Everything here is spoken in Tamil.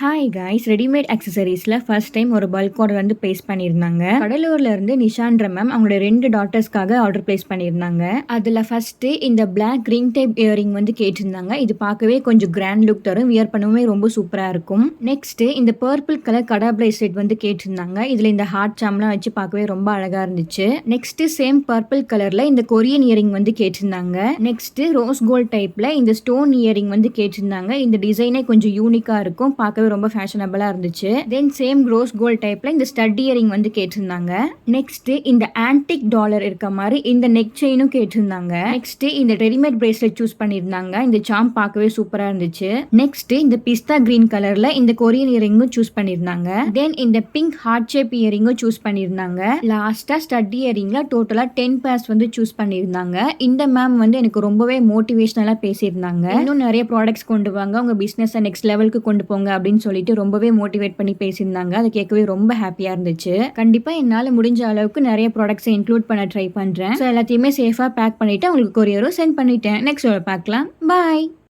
ஹாய் காய்ஸ், ரெடிமேட் அக்சசரிஸ்ல ஃபர்ஸ்ட் டைம் ஒரு பல்க் ஆர்டர் வந்து பிளேஸ் பண்ணியிருந்தாங்க. கடலூர்ல இருந்து நிஷான்ற மேம் அவங்களோட 2 டாட்டர்ஸ்க்காக ஆர்டர் பிளேஸ் பண்ணியிருந்தாங்க. அதுல ஃபர்ஸ்ட் இந்த பிளாக் கிரீன் டைப் இயரிங் வந்து கேட்டிருந்தாங்க. இது பார்க்கவே கொஞ்சம் கிராண்ட் லுக் தரும், வியர் பண்ணவே ரொம்ப சூப்பரா இருக்கும். நெக்ஸ்ட் இந்த பர்பிள் கலர் கடா பிரேஸ்லெட் வந்து கேட்டிருந்தாங்க. இதுல இந்த ஹார்ட் சாம்லாம் வச்சு பார்க்கவே ரொம்ப அழகா இருந்துச்சு. நெக்ஸ்ட் சேம் பர்பிள் கலர்ல இந்த கொரியன் இயரிங் வந்து கேட்டிருந்தாங்க. நெக்ஸ்ட் ரோஸ் கோல்ட் டைப்ல இந்த ஸ்டோன் இயரிங் வந்து கேட்டிருந்தாங்க. இந்த டிசைனே கொஞ்சம் யூனிக்கா இருக்கும், பார்க்கவே ரொம்ப ஃபேஷனபிளா இருந்துச்சு. தென் சேம் ரோஸ் கோல்ட் டைப்ல இந்த ஸ்டட் இயரிங் வந்து கேட்டிருந்தாங்க. நெக்ஸ்ட் இந்த ஆன்டிக் டாலர் இருக்க மாதிரி இந்த நெக் செயினும் கேட்டிருந்தாங்க. நெக்ஸ்ட் இந்த ரெடிமேட் பிரேஸ்லெட் சூஸ் பண்ணிருந்தாங்க. இந்த சாம் பார்க்கவே சூப்பரா இருந்துச்சு. நெக்ஸ்ட் இந்த பிஸ்தா கிரீன் கலர்ல இந்த கொரியன் இயரிங்கும் சூஸ் பண்ணிருந்தாங்க. தென் இந்த பிங்க் ஹார்ட் ஷேப் இயரிங்கும் சூஸ் பண்ணிருந்தாங்க. லாஸ்டா ஸ்டட் இயரிங்ல டோட்டலா 10 பேர்ஸ் வந்து சூஸ் பண்ணிருந்தாங்க. இந்த மேம் வந்து எனக்கு ரொம்பவே மோட்டிவேஷனலா பேசியிருந்தாங்க. இன்னும் நிறைய ப்ராடக்ட்ஸ் கொண்டு வாங்க, உங்க பிசினஸ் நெக்ஸ்ட் லெவலுக்கு கொண்டு போங்க அப்படின்னு சொல்லிட்டு ரொம்பவே மோட்டிவேட் பண்ணி பேசியிருந்தாங்க. அதை கேட்கவே ரொம்ப ஹாப்பியா இருந்துச்சு. கண்டிப்பா என்னால முடிஞ்ச அளவுக்கு நிறைய ப்ராடக்ட்ஸ் இன்க்ளூட் பண்ண ட்ரை பண்றேன். ஸோ எல்லாத்தையுமே சேஃபா பேக் பண்ணிட்டு உங்களுக்கு கொரியரும் சென்ட் பண்ணிட்டேன். நெக்ஸ்ட் பார்க்கலாம். பாய்.